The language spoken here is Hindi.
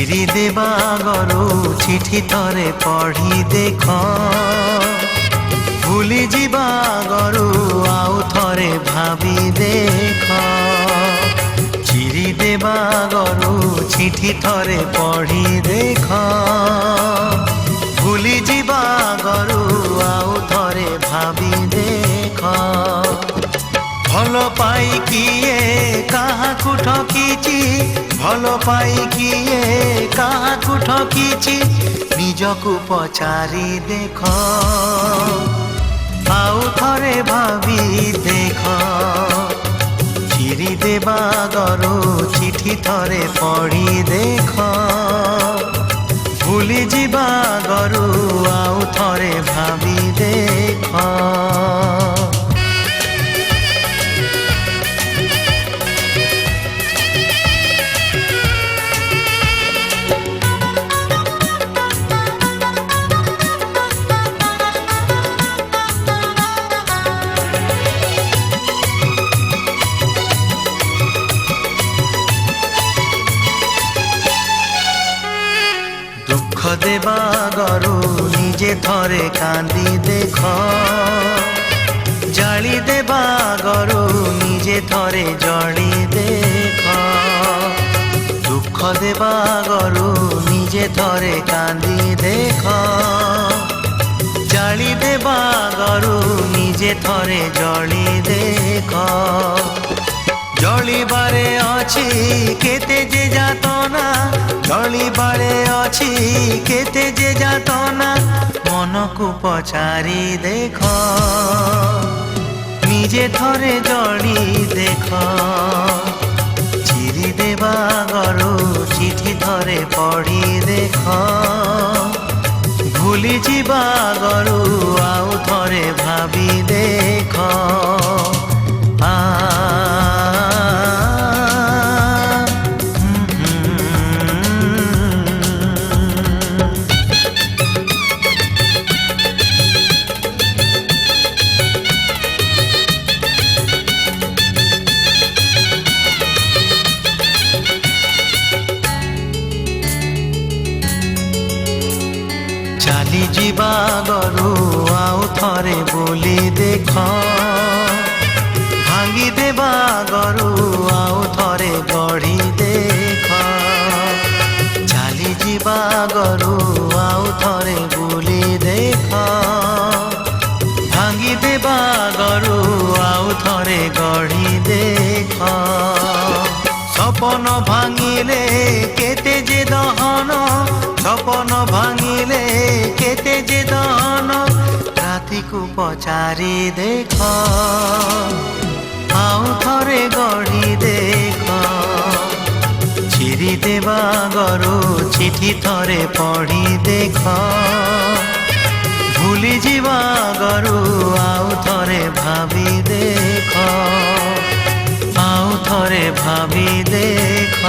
চিরি দেবা গরু চিঠি থরে পঢ়ি দেখ ভুলি ଯିବା ଗରୁ ଆଉ ଥରେ ଭାବି ଦେଖ ଚିରି ଦେବା ଗରୁ ଚିଠି ଥରେ ପଢ଼ି ଦେଖ ଭୁଲି ଯିବା ଗରୁ ଆଉ ଥରେ ଭାବି ଦେଖ ଭଲ ପାଇ କିଏ କାହାକୁ ଠକିଛି ଭଲ ପାଇ କିଏ କାହାକୁ ଠକିଛି ନିଜକୁ ପଚାରି ଦେଖ आउ थरे भावी देख चिरी देवा गरु चिठी थरे पढ़ी देख भूली जीवा गरु आउ थरे भावी देख देवा गरु निजे थरे कांदी देख जाली देवा गरु निजे थरे जली देख दुख देवा गरु निजे थरे कांदी देख जाली देवा गरु निजे थरे जली देख जलिबारे अछि केते जे जातना जलिबारे अछि केते जे जातना मन को पचारी देख निजे थरे जली देख चिरी देवा गरु चिठी थरे पढ़ी देख भूली जीवा गरु आउ थरे भावी देख चाली जीवा गरु आउ थरे बोली देख भांगी देवा गरु आउ थरे गढ़ी देख चाली जीवा गरु आउ थरे बोली देख भांगी देवा गरु आउ थरे गढ़ी देख सपन भांगिले केते जे दहन सपन भांगिले केते जे दहन राति को पचारी देख आउ थरे गढ़ी देख चिरी देवा गरु चिठी थरे पढ़ी देख भूली जीवा गरु आउ थरे भावी देख आउ थरे भावी देख।